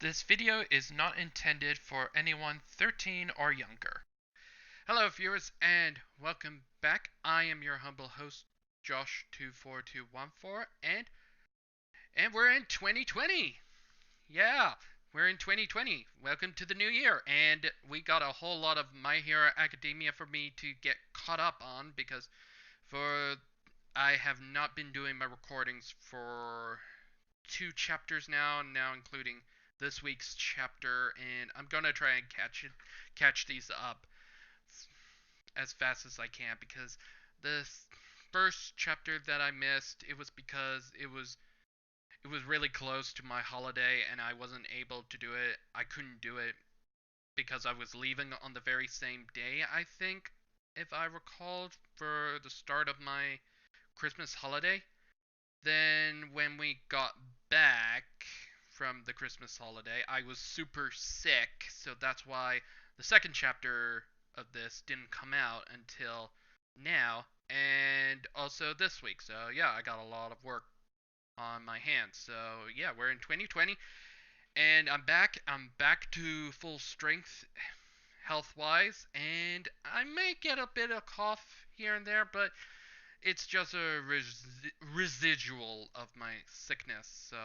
This video is not intended for anyone 13 or younger. Hello viewers and welcome back. I am your humble host Josh24214 and we're in 2020. Yeah, we're in 2020. Welcome to the new year, and we got a whole lot of My Hero Academia for me to get caught up on because I have not been doing my recordings for 2 chapters now including this week's chapter, and I'm gonna try and catch these up as fast as I can because the first chapter that I missed, it was because it was really close to my holiday and I wasn't able to do it. I couldn't do it because I was leaving on the very same day, I think, if I recall, for the start of my Christmas holiday. Then when we got back from the Christmas holiday, I was super sick, so that's why the second chapter of this didn't come out until now, and also this week. So yeah, I got a lot of work on my hands. So yeah, we're in 2020, and I'm back. I'm back to full strength health-wise, and I may get a bit of cough here and there, but it's just a residual of my sickness. So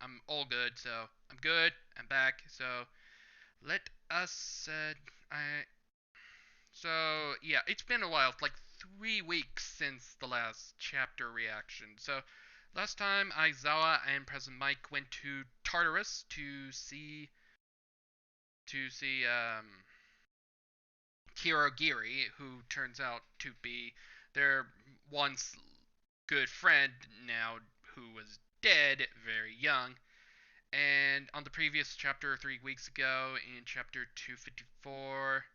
I'm all good. So I'm good. I'm back. So let us. I. So yeah, it's been a while. Like 3 weeks since the last chapter reaction. So last time Aizawa and President Mike went to Tartarus to see Kurogiri, who turns out to be their once good friend now who was dead very young. And on the previous chapter 3 weeks ago, in chapter 254,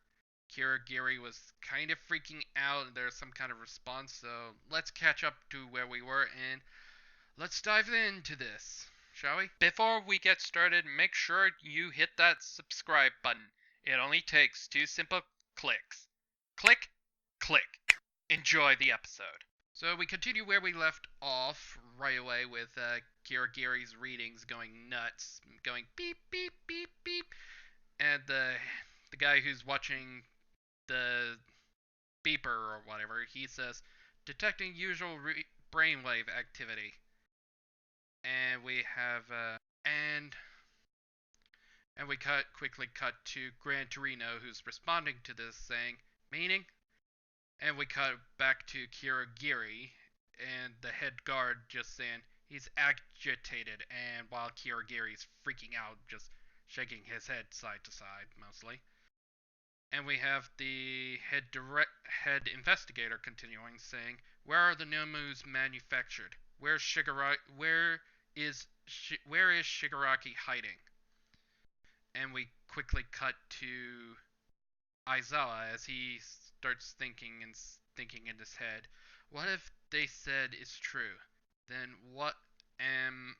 Kurogiri was kind of freaking out and there's some kind of response. So let's catch up to where we were and let's dive into this, shall we? Before we get started, make sure you hit that subscribe button. It only takes 2 simple clicks. Click, click. Enjoy the episode. So we continue where we left off right away with Kirigiri's readings going nuts, going beep beep beep beep, and the guy who's watching the beeper or whatever, he says detecting usual brainwave activity, and we have and we quickly cut to Gran Torino, who's responding to this, saying meaning. And we cut back to Kurogiri and the head guard just saying he's agitated, and while Kurogiri's freaking out, just shaking his head side to side mostly. And we have the head investigator continuing saying, "Where are the Nomus manufactured? Where is Shigaraki hiding?" And we quickly cut to Aizawa as he starts thinking in his head, what if they said is true? Then what am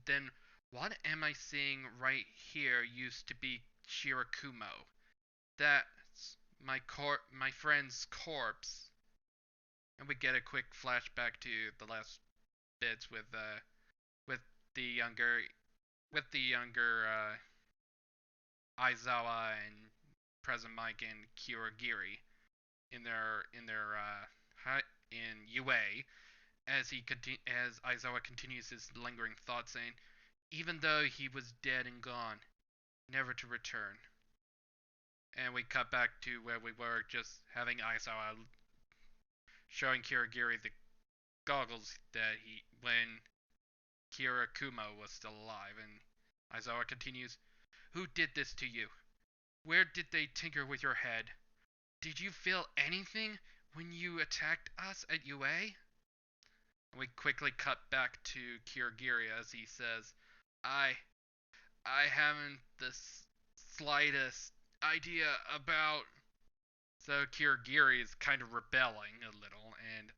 then what am I seeing right here used to be Shirakumo? That's my friend's corpse. And we get a quick flashback to the last bits with the younger Aizawa and President Mike and Kurogiri in UA as Aizawa continues his lingering thought, saying, "Even though he was dead and gone, never to return." And we cut back to where we were, just having Aizawa showing Kurogiri the goggles that he when Shirakumo was still alive, and Aizawa continues, "Who did this to you? Where did they tinker with your head? Did you feel anything when you attacked us at UA?" We quickly cut back to Kurogiri as he says, I haven't the slightest idea about. So Kurogiri is kind of rebelling a little, and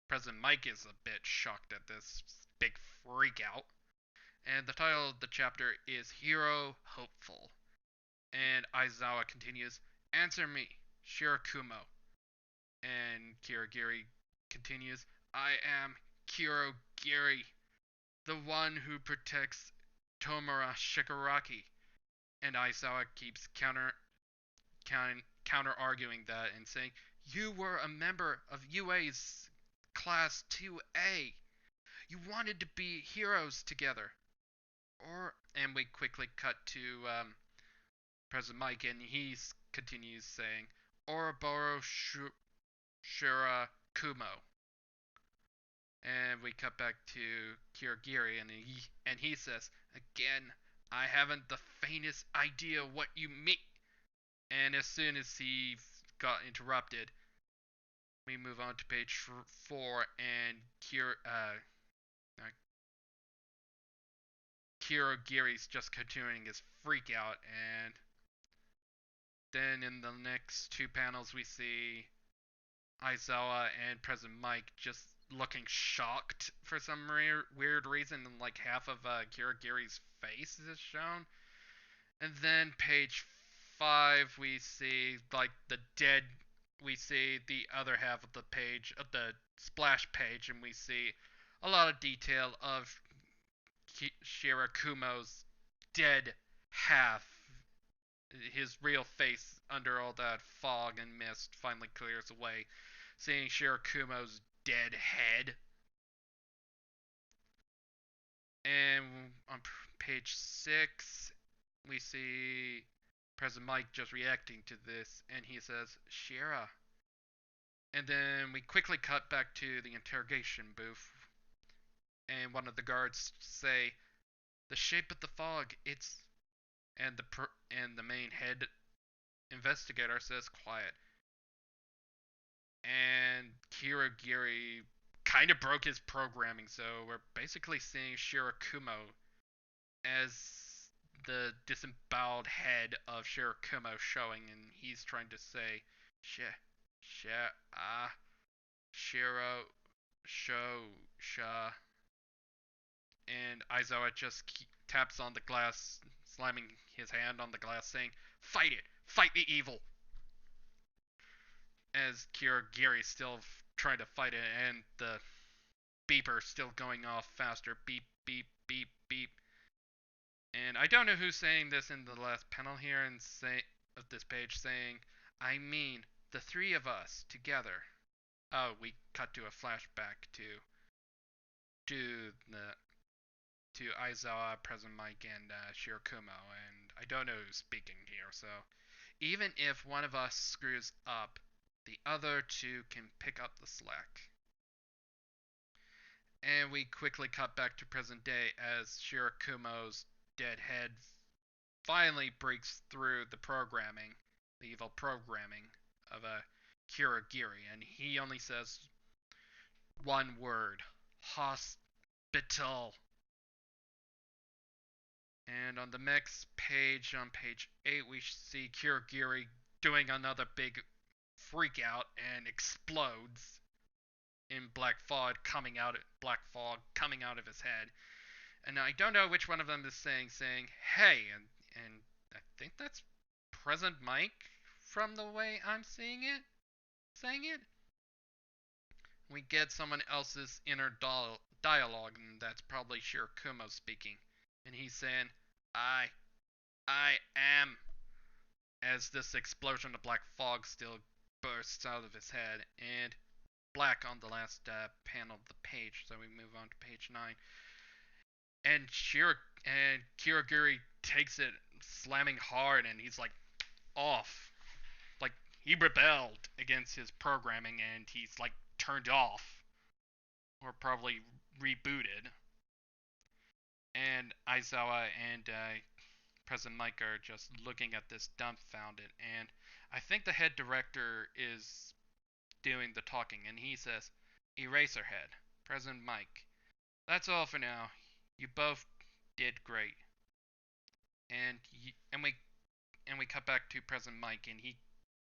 President Mike is a bit shocked at this big freak out. And the title of the chapter is Hero Hopeful. And Aizawa continues, "Answer me, Shirakumo." And Kurogiri continues, "I am Kurogiri, the one who protects Tomura Shigaraki. And Aizawa keeps counter arguing that and saying, "You were a member of UA's class 2A. You wanted to be heroes together." And we quickly cut to President Mike, and he continues saying, "Ouroboros Shirakumo." And we cut back to Kurogiri, and he says, "Again, I haven't the faintest idea what you mean." And as soon as he got interrupted, we move on to page 4, and Kurogiri's just continuing his freak out. And then in the next two panels, we see Aizawa and President Mike just looking shocked for some weird reason, and like half of Kurogiri's face is shown. And then page 5, we see like the dead. We see the other half of the page, of the splash page, and we see a lot of detail of Shirakumo's dead half. His real face under all that fog and mist finally clears away, seeing Shirakumo's dead head. And on page 6, we see President Mike just reacting to this, and he says, "Shira." And then we quickly cut back to the interrogation booth, and one of the guards say, "The shape of the fog, it's..." And the main head investigator says, "Quiet." And Kurogiri kind of broke his programming, so we're basically seeing Shirakumo as the disemboweled head of Shirakumo showing, and he's trying to say, Shiro, Sha. And Aizawa just taps on the glass, slamming his hand on the glass, saying, "Fight it! Fight the evil!" As Kurogiri's still trying to fight it, and the beeper still going off faster. Beep, beep, beep, beep. And I don't know who's saying this in the last panel here and of this page, saying, "I mean, the three of us together." Oh, we cut to a flashback to the to Aizawa, President Mike, and Shirakumo, and I don't know who's speaking here. So even if one of us screws up, the other two can pick up the slack. And we quickly cut back to present day as Shirakumo's dead head finally breaks through the programming, the evil programming of a Kurogiri, and he only says one word: hospital. And on the next page, on page 8, we see Kurogiri doing another big freak out and explodes in black fog coming out of his head. And I don't know which one of them is saying, "Hey," and I think that's President Mike from the way I'm seeing it, saying it. We get someone else's inner dialogue, and that's probably Shirakumo speaking. And he's saying, I am," as this explosion of black fog still bursts out of his head, and black on the last panel of the page. So we move on to page 9. And Kirigiri takes it, slamming hard, and he's like off. Like he rebelled against his programming, and he's like turned off, or probably rebooted. And Aizawa and President Mike are just looking at this dumbfounded, and I think the head director is doing the talking, and he says, "Eraserhead, President Mike, that's all for now. You both did great." And we cut back to President Mike, and he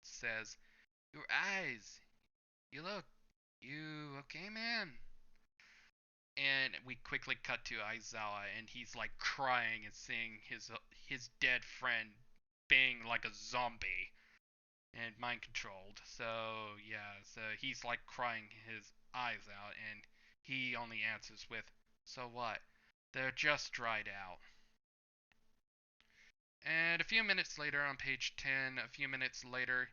says, "Your eyes, you okay, man?" And we quickly cut to Aizawa, and he's like crying and seeing his dead friend being like a zombie and mind controlled. So yeah, so he's like crying his eyes out, and he only answers with, "So what? They're just dried out." And a few minutes later, on page 10, a few minutes later,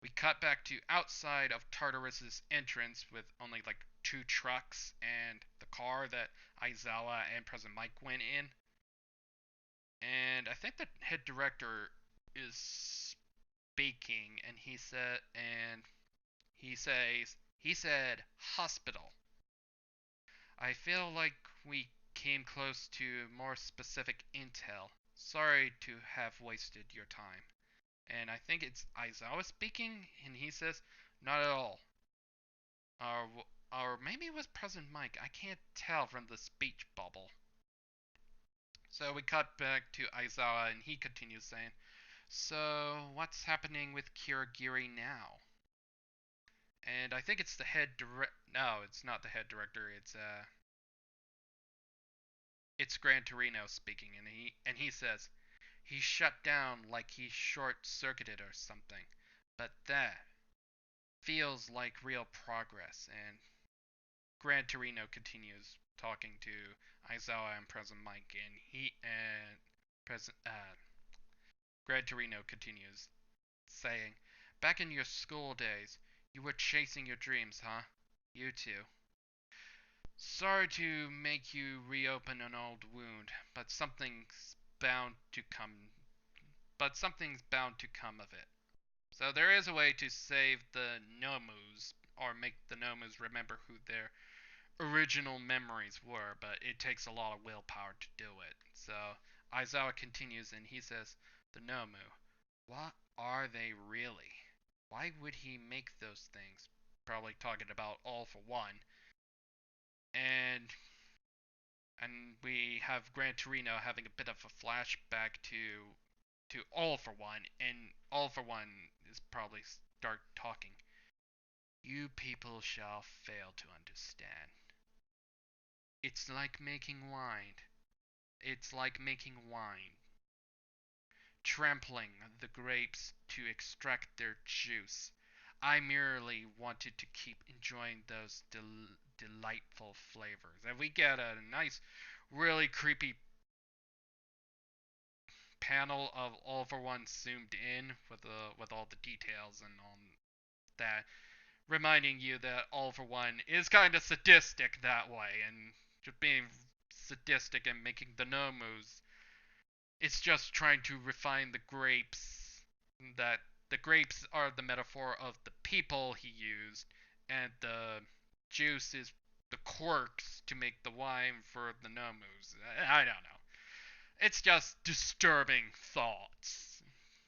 we cut back to outside of Tartarus's entrance with only like two trucks and the car that Aizawa and President Mike went in. And I think the head director is speaking, and he said hospital. I feel like we came close to more specific intel. Sorry to have wasted your time. And I think it's Aizawa speaking, and he says, not at all. Or maybe it was President Mike. I can't tell from the speech bubble. So we cut back to Aizawa, and he continues saying, so what's happening with Kurogiri now? And I think it's the head direct. No, it's not the head director. It's Gran Torino speaking, and he says he shut down like he short circuited or something. But that feels like real progress. And Gran Torino continues talking to Aizawa and President Mike, and he and President Gran Torino continues saying, "Back in your school days, you were chasing your dreams, huh? You too. Sorry to make you reopen an old wound, bound to come something's bound to come of it. So there is a way to save the Nomus, or make the Nomus remember who their original memories were, but it takes a lot of willpower to do it." So Aizawa continues, and he says, "The Nomu, what are they really? Why would he make those things?" Probably talking about All for One. And we have Gran Torino having a bit of a flashback to All for One, and All for One is probably start talking. "You people shall fail to understand. It's like making wine. It's like making wine. Trampling the grapes to extract their juice. I merely wanted to keep enjoying those delightful flavors." And we get a nice, really creepy panel of All for One zoomed in with all the details and all that, reminding you that All for One is kind of sadistic that way, and just being sadistic and making the Nomus. It's just trying to refine the grapes. That the grapes are the metaphor of the people he used, and the juice is the quirks to make the wine for the Nomus. I don't know. It's just disturbing thoughts.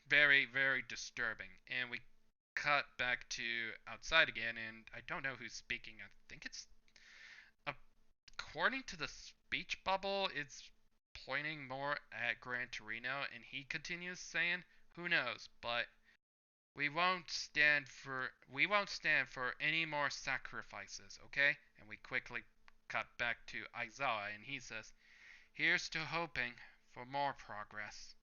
Very, very disturbing. And we cut back to outside again, and I don't know who's speaking. I think it's, according to the speech bubble, it's pointing more at Gran Torino, and he continues saying, "Who knows? But we won't stand for any more sacrifices, okay?" And we quickly cut back to Aizawa, and he says, "Here's to hoping for more progress."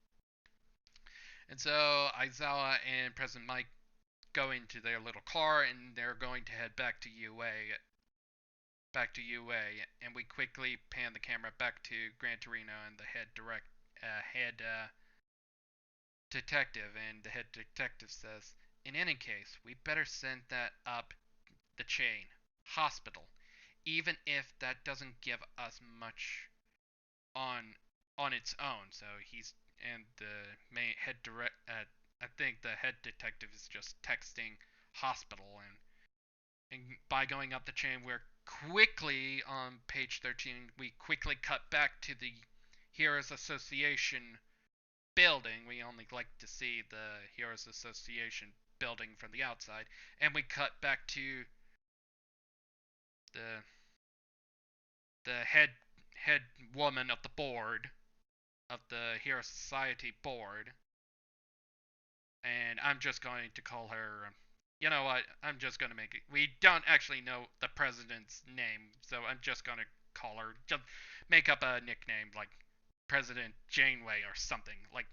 And so Aizawa and President Mike go into their little car, and they're going to head back to UA, and we quickly pan the camera back to Gran Torino and the head detective, and the head detective says, "In any case, we better send that up the chain, hospital, even if that doesn't give us much on its own." So he's and the main head direct. I think the head detective is just texting hospital, and by going up the chain, we're quickly on page 13. We quickly cut back to the Heroes Association building. We only like to see the Heroes Association building from the outside, and we cut back to the head woman of the board of the Hero Society board, and I'm just going to call her. You know what? I'm just gonna make it. We don't actually know the president's name, so I'm just gonna call her. Just make up a nickname like President Janeway or something. Like,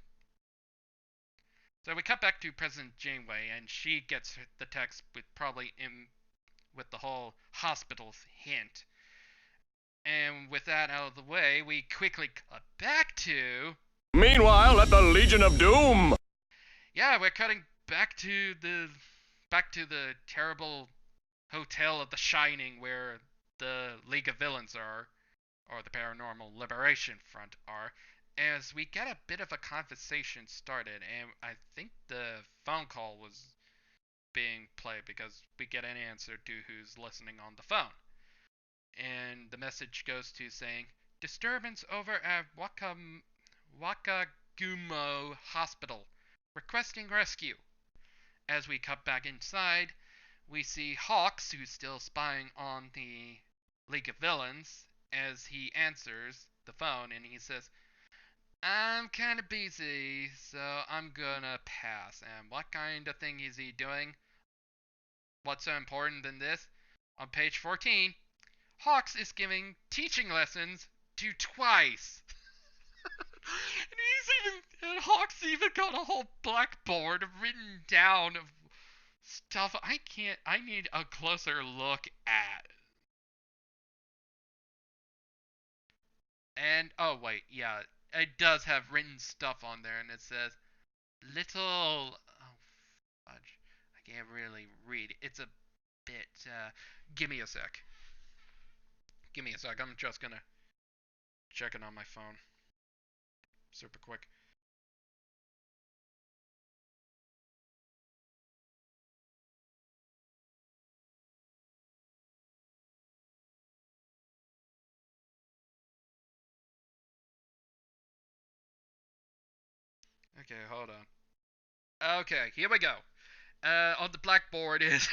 so we cut back to President Janeway, and she gets the text with probably in with the whole hospital's hint. And with that out of the way, we quickly cut back to Meanwhile, at the Legion of Doom. Yeah, we're cutting back to the terrible hotel of The Shining where the League of Villains are, or the Paranormal Liberation Front are, as we get a bit of a conversation started, and I think the phone call was being played because we get an answer to who's listening on the phone. And the message goes to saying, disturbance over at Wakagumo Hospital, requesting rescue. As we cut back inside, we see Hawks, who's still spying on the League of Villains, as he answers the phone and he says, I'm kind of busy, so I'm gonna pass. And what kind of thing is he doing? What's so important than this? On page 14, Hawks is giving teaching lessons to Twice. And Hawks even got a whole blackboard written down of stuff I need a closer look at. And oh wait, yeah, it does have written stuff on there, and it says little. Oh fudge, I can't really read. It's a bit. Give me a sec. Give me a sec. I'm just gonna check it on my phone, super quick. Okay, hold on. Okay, here we go. On the blackboard is.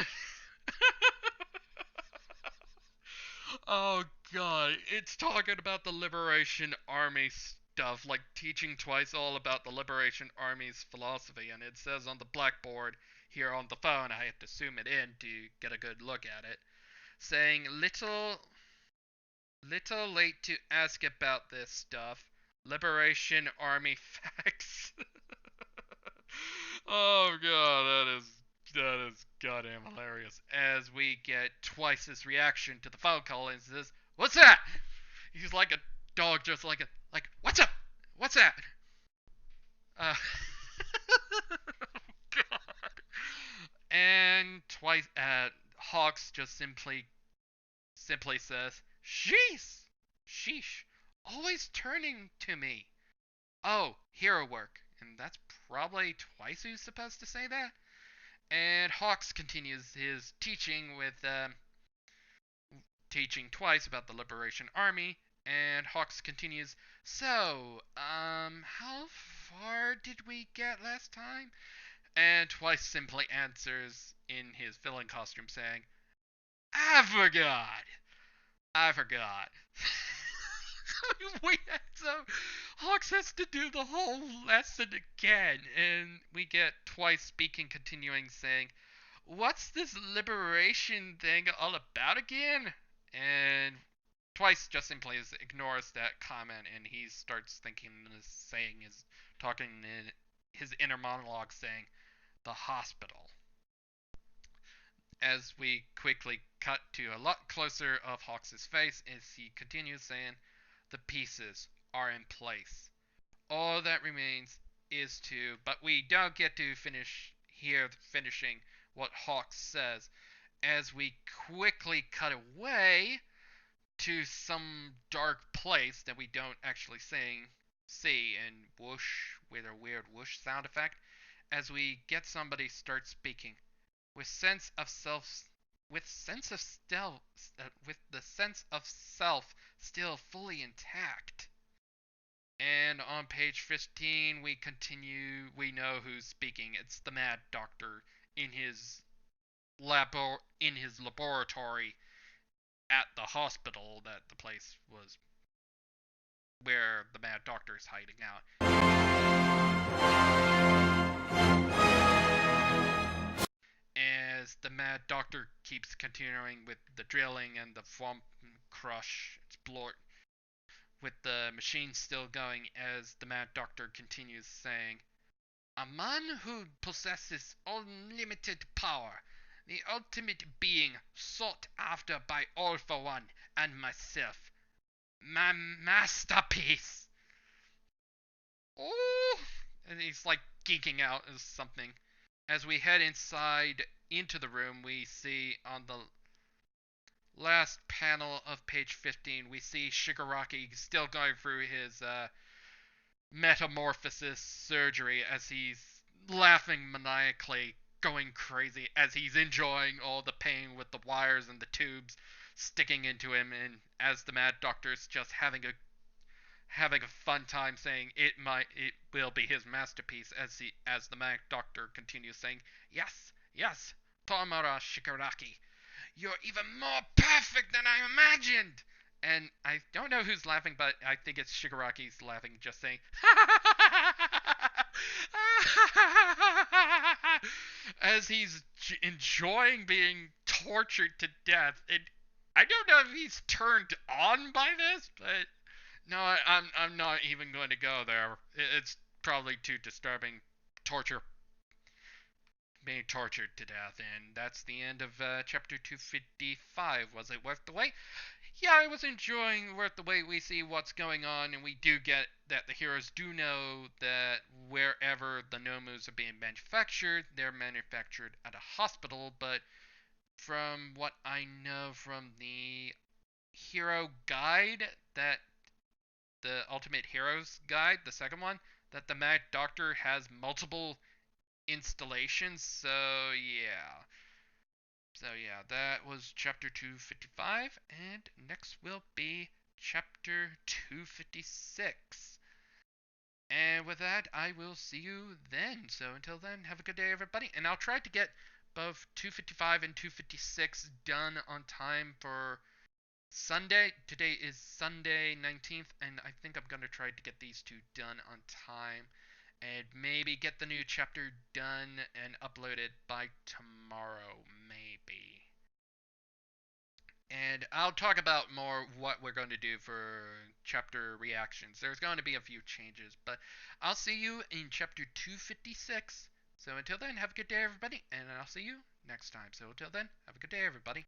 Oh god, it's talking about the Liberation Army stuff, like teaching Twice all about the Liberation Army's philosophy, and it says on the blackboard here on the phone, I have to zoom it in to get a good look at it, saying little late to ask about this stuff. Liberation Army facts. Oh god, that is goddamn hilarious. As we get Twice's reaction to the phone call and says, "What's that?" He's like a dog, just like what's up? What's that? Uh, God. And Twice, Hawks just simply says, "Sheesh, sheesh, always turning to me." Oh, hero work, and that's probably Twice who's supposed to say that. And Hawks continues his teaching with teaching Twice about the Liberation Army. And Hawks continues, so, how far did we get last time? And Twice simply answers in his villain costume saying, I forgot. I forgot. So Hawks has to do the whole lesson again, and we get Twice speaking, continuing, saying, what's this liberation thing all about again? And Twice just simply ignores that comment, and he starts thinking, talking in his inner monologue, saying, the hospital. As we quickly cut to a lot closer of Hawks' face as he continues saying, the pieces are in place. All that remains is to, but we don't get to finishing what Hawks says, as we quickly cut away to some dark place that we don't actually see, and whoosh with a weird whoosh sound effect, as we get somebody start speaking with sense of self with sense of self with the sense of self still fully intact. And on page 15 we know who's speaking. It's the Mad Doctor in his laboratory at the hospital, that the place was where the Mad Doctor is hiding out. As the Mad Doctor keeps continuing with the drilling and the swamp crush, explore with the machine still going, as the Mad Doctor continues saying, a man who possesses unlimited power, the ultimate being sought after by All for One and myself. My masterpiece. And he's like geeking out as something. As we head inside into the room, we see on the last panel of page 15, we see Shigaraki still going through his metamorphosis surgery as he's laughing maniacally, going crazy as he's enjoying all the pain with the wires and the tubes sticking into him, and as the Mad Doctor's just having a fun time saying it will be his masterpiece as the Mad Doctor continues saying, "Yes, yes, Tomura Shigaraki, you're even more perfect than I imagined." And I don't know who's laughing, but I think it's Shigaraki's laughing, just saying, as he's enjoying being tortured to death. And I don't know if he's turned on by this, but no, I'm not even going to go there. It's probably too disturbing. Torture, being tortured to death, and that's the end of chapter 255. Was it worth the wait? Yeah, I was enjoying Worth the Wait. We see what's going on, and we do get that the heroes do know that wherever the Nomus are being manufactured, they're manufactured at a hospital. But from what I know from the hero guide, that the Ultimate Heroes guide, the second one, that the Mad Doctor has multiple installations. So yeah, that was chapter 255, and next will be chapter 256. And with that, I will see you then. So until then, have a good day, everybody. And I'll try to get both 255 and 256 done on time for Sunday. Today is Sunday 19th, and I think I'm going to try to get these two done on time. And maybe get the new chapter done and uploaded by tomorrow, maybe. And I'll talk about more what we're going to do for chapter reactions. There's going to be a few changes, but I'll see you in chapter 256. So until then, have a good day, everybody, and I'll see you next time. So until then, have a good day, everybody.